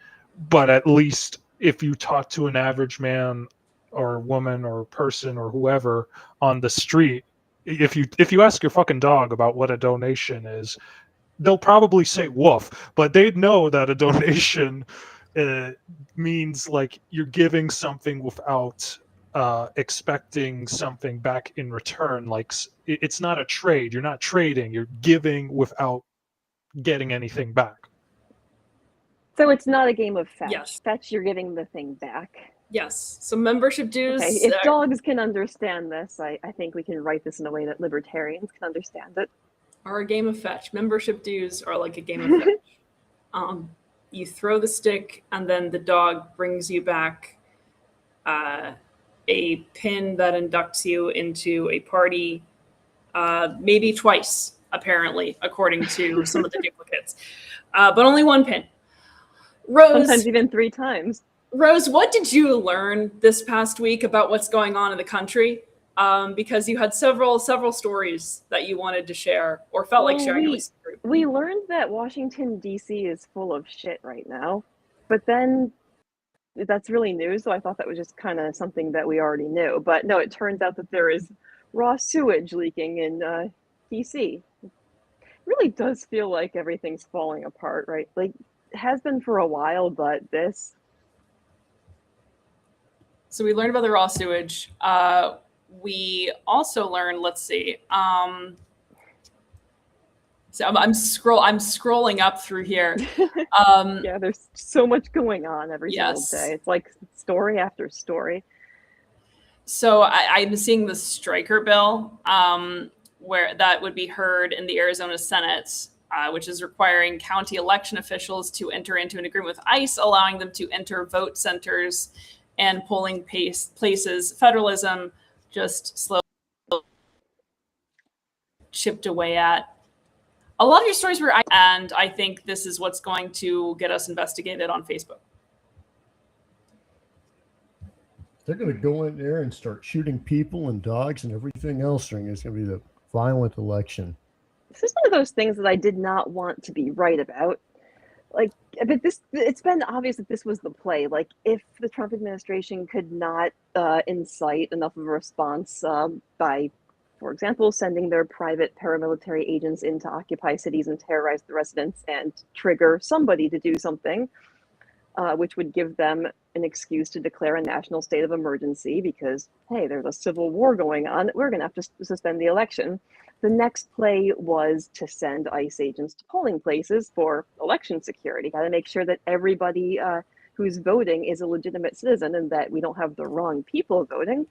But at least if you talk to an average man or woman or person or whoever on the street, if you ask your fucking dog about what a donation is, they'll probably say woof, but they'd know that a donation means like you're giving something without expecting something back in return. Like it's not a trade. You're not trading. You're giving without getting anything back. So it's not a game of fetch. Yes. Fetch, you're giving the thing back. Yes. So membership dues. Okay. If dogs can understand this, I think we can write this in a way that libertarians can understand it. Are a game of fetch. Membership dues are like a game of fetch. You throw the stick, and then the dog brings you back a pin that inducts you into a party, maybe twice, apparently, according to some of the duplicates, but only one pin. Rose, sometimes even 3 times. Rose, what did you learn this past week about what's going on in the country? Because you had several stories that you wanted to share or felt like sharing. We learned that Washington, D.C. is full of shit right now, but then that's really new, so I thought that was just kind of something that we already knew. But no, it turns out that there is raw sewage leaking in D.C. It really does feel like everything's falling apart, right? Like, it has been for a while, but this... So we learned about the raw sewage. We also learned, let's see. So I'm scrolling up through here. Yeah, there's so much going on every single day. It's like story after story. So I'm seeing the striker bill, where that would be heard in the Arizona Senate, which is requiring county election officials to enter into an agreement with ICE, allowing them to enter vote centers and polling places. Federalism just slowly chipped away at. A lot of your stories were, and I think this is what's going to get us investigated on Facebook. They're going to go in there and start shooting people and dogs and everything else during it's going to be the violent election. This is one of those things that I did not want to be right about. Like, but it's been obvious that this was the play. Like, if the Trump administration could not incite enough of a response by, for example, sending their private paramilitary agents in to occupy cities and terrorize the residents and trigger somebody to do something, which would give them an excuse to declare a national state of emergency because, hey, there's a civil war going on, we're going to have to suspend the election. The next play was to send ICE agents to polling places for election security. Got to make sure that everybody who's voting is a legitimate citizen and that we don't have the wrong people voting.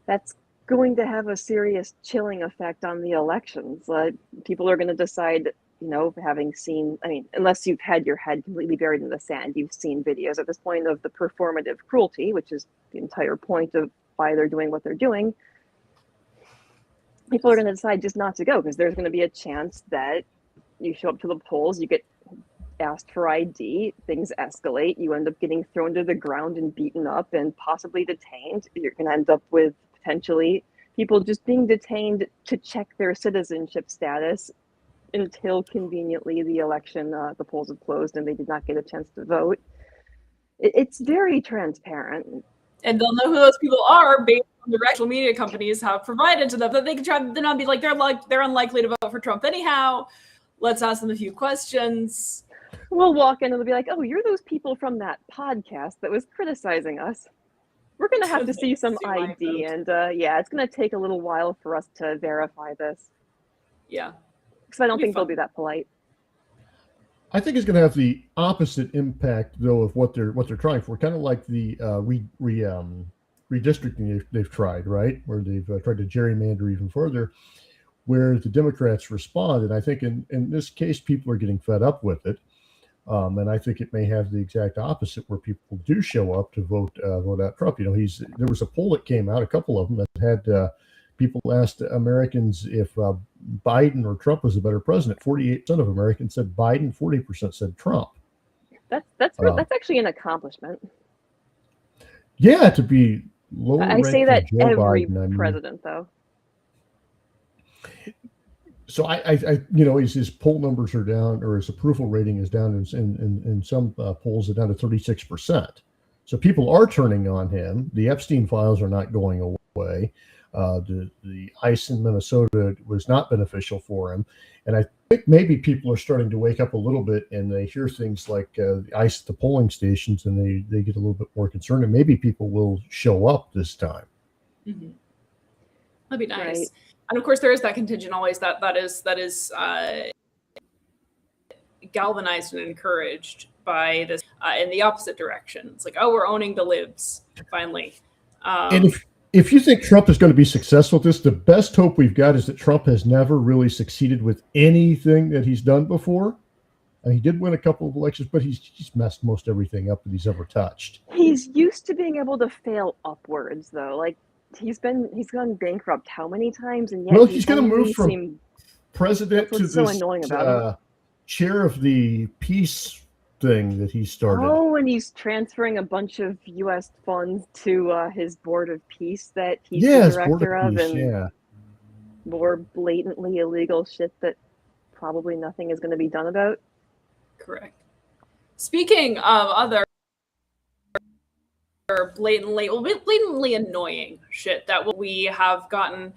That's going to have a serious chilling effect on the elections. People are going to decide, you know, having seen, I mean, unless you've had your head completely buried in the sand, you've seen videos at this point of the performative cruelty, which is the entire point of why they're doing what they're doing. People are going to decide just not to go because there's going to be a chance that you show up to the polls, you get asked for ID, things escalate, you end up getting thrown to the ground and beaten up and possibly detained. You're going to end up with potentially people just being detained to check their citizenship status until conveniently the election, the polls have closed and they did not get a chance to vote. It's very transparent. And they'll know who those people are based on the social media companies have provided to them, that they can try to not be like they're unlikely to vote for Trump anyhow. Let's ask them a few questions. We'll walk in and they'll be like, oh, you're those people from that podcast that was criticizing us. We're going to have to see some ID. And yeah, it's going to take a little while for us to verify this. Yeah. Because I don't think they'll be that polite. I think it's going to have the opposite impact, though, of what they're trying for. Kind of like the redistricting they've tried, right, where they've tried to gerrymander even further, where the Democrats respond. And I think in this case, people are getting fed up with it, and I think it may have the exact opposite, where people do show up to vote out Trump. You know, there was a poll that came out, a couple of them that had. People asked Americans if Biden or Trump was a better president. 48% of Americans said Biden, 40% said Trump. That's actually an accomplishment. Yeah, to be lower. I say that every Biden, president, though. So I you know, his poll numbers are down, or his approval rating is down in some polls are down to 36%. So people are turning on him. The Epstein files are not going away. The ICE in Minnesota was not beneficial for him. And I think maybe people are starting to wake up a little bit and they hear things like the ICE at the polling stations and they get a little bit more concerned, and maybe people will show up this time. Mm-hmm. That'd be nice. Right. And of course, there is that contingent always that is galvanized and encouraged by this in the opposite direction. It's like, oh, we're owning the libs finally. And if you think Trump is going to be successful at this, the best hope we've got is that Trump has never really succeeded with anything that he's done before. And he did win a couple of elections, but he's messed most everything up that he's ever touched. He's used to being able to fail upwards, though. Like, he's gone bankrupt how many times? And yet he's going to move from president to this chair of the peace thing that he started. Oh, and he's transferring a bunch of U.S. funds to his Board of Peace that he's the Yes, Board director of of, Peace, and yeah. more blatantly illegal shit that probably nothing is going to be done about. Correct. Speaking of other blatantly annoying shit that we have gotten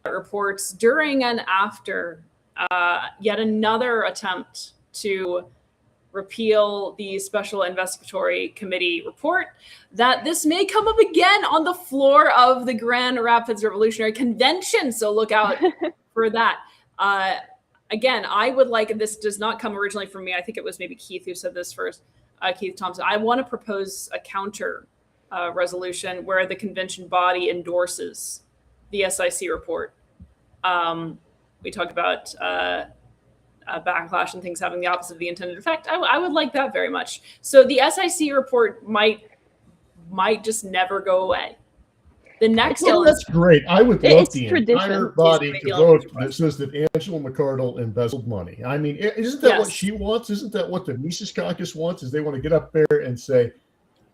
reports during and after yet another attempt to repeal the Special Investigatory Committee report, that this may come up again on the floor of the Grand Rapids Revolutionary Convention. So look out for that. Again, I would like, and this does not come originally from me, I think it was maybe Keith who said this first, Keith Thompson. I want to propose a counter resolution where the convention body endorses the SIC report. We talked about backlash and things having the opposite of the intended effect. I would like that very much. So the SIC report might just never go away. The next Well, that's great. I would love It's the tradition. entire body Maybe to I'll vote surprise that says that Angela McArdle embezzled money. I mean, isn't that what Yes. she wants? Isn't that what the Mises Caucus wants? Is they want to get up there and say,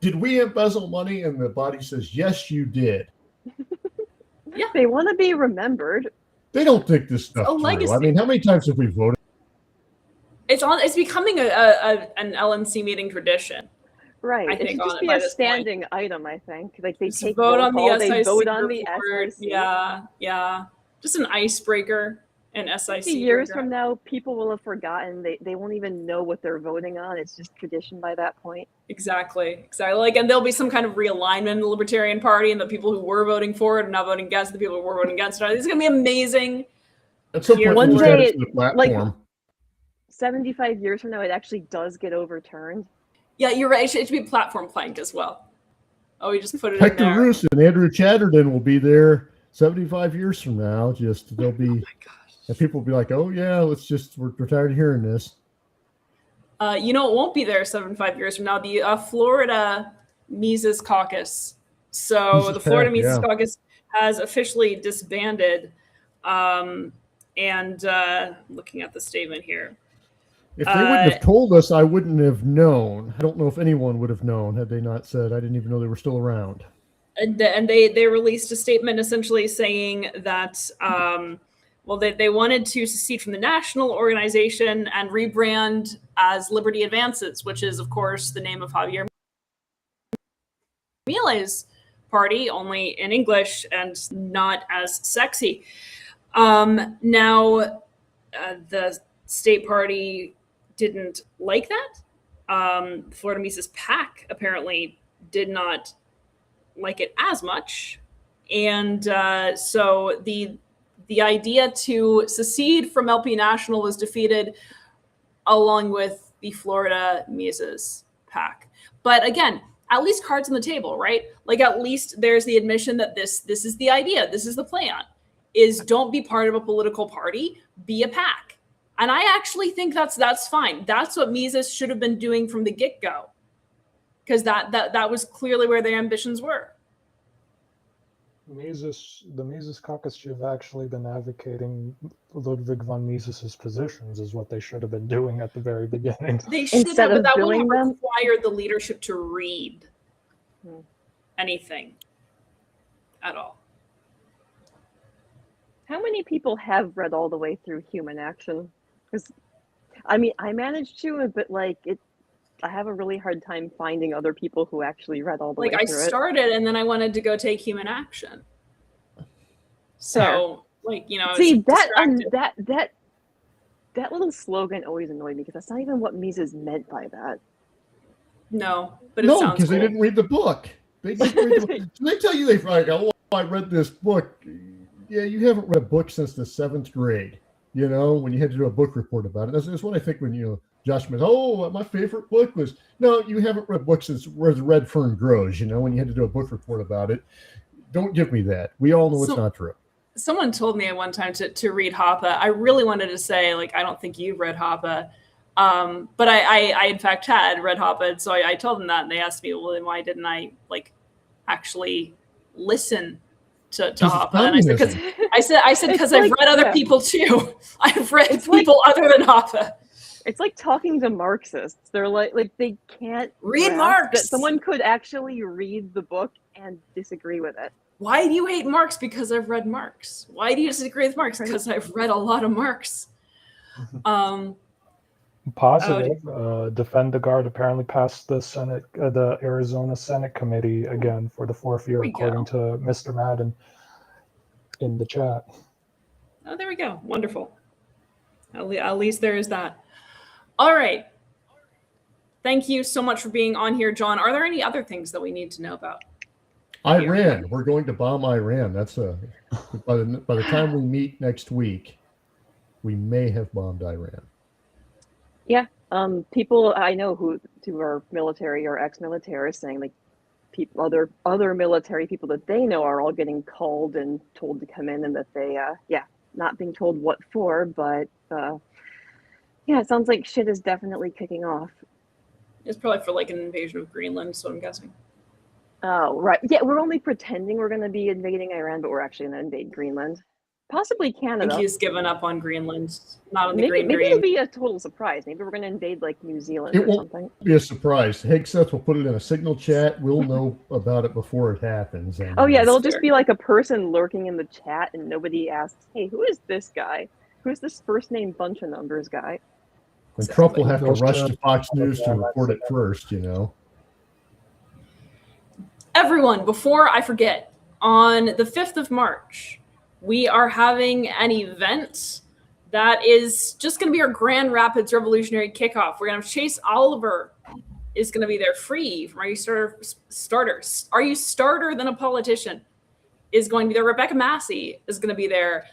did we embezzle money? And the body says, yes, you did. They want to be remembered. They don't think this stuff a through. legacy. I mean, how many times have we voted? It's becoming an LNC meeting tradition. Right. I It think should on just it be by a this standing item, I think. Like they Just take vote roll on call, the they SIC vote on report. the SIC. Yeah. Just an icebreaker, an SIC. 50 years program. from now, people will have forgotten. They won't even know what they're voting on. It's just tradition by that point. Exactly. Like, and there'll be some kind of realignment in the Libertarian Party, and the people who were voting for it are now voting against the people who were voting against it. It's going to be amazing. At some point, One we'll add day, it to the platform. 75 years from now, it actually does get overturned. Yeah, you're right. It should be platform plank as well. Oh, we just put it Hector in there. Roos and Andrew Chatterton will be there 75 years from now. Just they'll be, and people will be like, "Oh yeah, we're tired of hearing this." You know, it won't be there 75 years from now. The Florida Mises Caucus. So Mises the Florida PAC, Mises yeah. Caucus has officially disbanded. And looking at the statement here. If they wouldn't have told us, I wouldn't have known. I don't know if anyone would have known had they not said. I didn't even know they were still around. And they released a statement essentially saying that they wanted to secede from the national organization and rebrand as Liberty Advances, which is of course the name of Javier Milei's party, only in English and not as sexy. Now the state party didn't like that. Florida Mises PAC apparently did not like it as much, and so the idea to secede from LP National was defeated, along with the Florida Mises PAC. But again, at least cards on the table, right? Like at least there's the admission that this is the idea, this is the plan, is don't be part of a political party, be a PAC. And I actually think that's fine. That's what Mises should have been doing from the get-go, because that was clearly where their ambitions were. The Mises Caucus should have actually been advocating Ludwig von Mises's positions, is what they should have been doing at the very beginning. They should Instead have, of but that wouldn't doing have them? required the leadership to read anything at all. How many people have read all the way through Human Action? Because, I mean, I managed to, but like I have a really hard time finding other people who actually read all the Like way I through it. started and then I wanted to go take Human Action. So, like, you know, I was See distracted. that little slogan always annoyed me because that's not even what Mises meant by that. No, but it No, sounds because they cool. didn't read the book. They didn't read the book. So they tell you they like, oh, I read this book. Yeah, you haven't read a book since the 7th grade. You know, when you had to do a book report about it. That's what I think when Josh meant, oh, my favorite book was. No, you haven't read books since Where the Red Fern Grows. You know, when you had to do a book report about it. Don't give me that. We all know it's not true. Someone told me at one time to read Hoppe. I really wanted to say, like, I don't think you've read Hoppe. But I in fact had read Hoppe. So I told them that, and they asked me, well, then why didn't I, like, actually listen to Hoppe? And I said, because I've read other people too. I've read people other than Hoppe. It's like talking to Marxists. They're like they can't Read grasp Marx! that someone could actually read the book and disagree with it. Why do you hate Marx? Because I've read Marx. Why do you disagree with Marx? Because I've read a lot of Marx. Positive. Defend the Guard apparently passed the Senate, the Arizona Senate Committee again for the 4th year, There we according go. to Mr. Madden in the chat. Oh, there we go. Wonderful. At least there is that. All right. Thank you so much for being on here, John. Are there any other things that we need to know about? Iran. We're going to bomb Iran. That's by the time we meet next week, we may have bombed Iran. Yeah. People I know who are military or ex-military are saying like other military people that they know are all getting called and told to come in, and that they not being told what for, but it sounds like shit is definitely kicking off. It's probably for like an invasion of Greenland, so I'm guessing. Oh, right. Yeah, we're only pretending we're going to be invading Iran, but we're actually going to invade Greenland. Possibly I think Canada. he's given up on Greenland. Not on the Maybe green. it'll be a total surprise. Maybe we're going to invade like New Zealand It or won't something. be a surprise. Hegseth will put it in a signal chat. We'll know about it before it happens. And, Oh yeah, there'll fair. just be like a person lurking in the chat and nobody asks, hey, who is this guy? Who's this first name bunch of numbers guy? and Trump will have to Those rush are- to Fox News to report it first, you know. Everyone, before I forget, on the 5th of March, we are having an event that is just going to be our Grand Rapids Revolutionary Kickoff. We're going to have Chase Oliver is going to be there free from Are You Starters. Are You Starter Than a Politician is going to be there. Rebecca Massey is going to be there.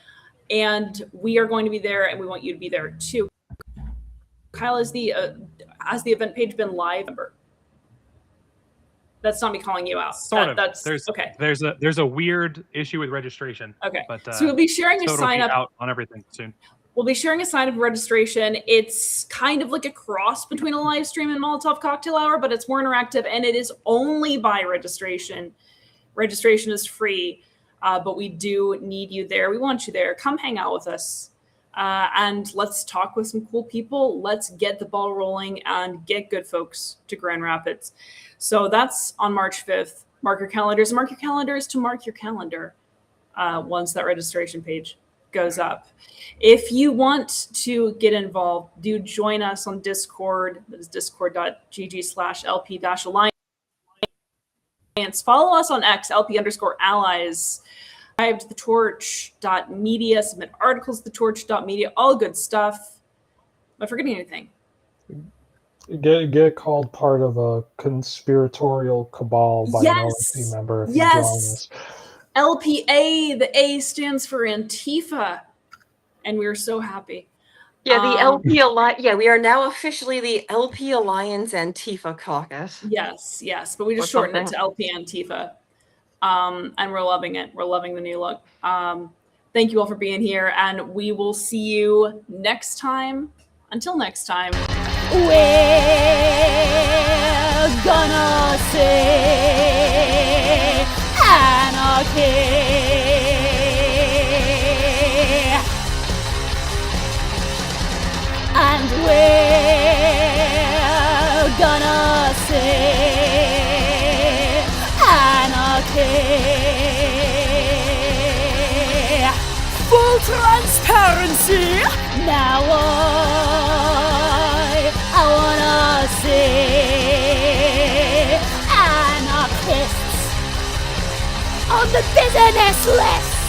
And we are going to be there, and we want you to be there too. Kyle, has the event page been live? That's not me calling you out. Sort of. That's There's okay. There's a weird issue with registration. Okay. But So we'll be sharing a so it'll sign be up. out on everything soon. We'll be sharing a sign up registration. It's kind of like a cross between a live stream and Molotov Cocktail Hour, but it's more interactive, and it is only by registration. Registration is free, but we do need you there. We want you there. Come hang out with us. And let's talk with some cool people. Let's get the ball rolling and get good folks to Grand Rapids. So that's on March 5th. Mark your calendars. Mark your calendars to mark your calendar once that registration page goes up. If you want to get involved, do join us on Discord. That is discord.gg/LP-Alliance. Follow us on X, LP_allies. Subscribe to thetorch.media, submit articles to thetorch.media, all good stuff. Am I forgetting anything? Get called part of a conspiratorial cabal by Yes! an ONC member if you Yes! join us. LPA, the A stands for Antifa. And we are so happy. Yeah, the Um, LP Alliance. Yeah, we are now officially the LP Alliance Antifa Caucus. Yes, but we just Or shortened it to LP Antifa. And we're loving it. We're loving the new look. Thank you all for being here, and we will see you next time. Until next time. We're gonna say anarchy. And we're gonna say anarchy. Full transparency. Now I wanna see anarchists on the business list.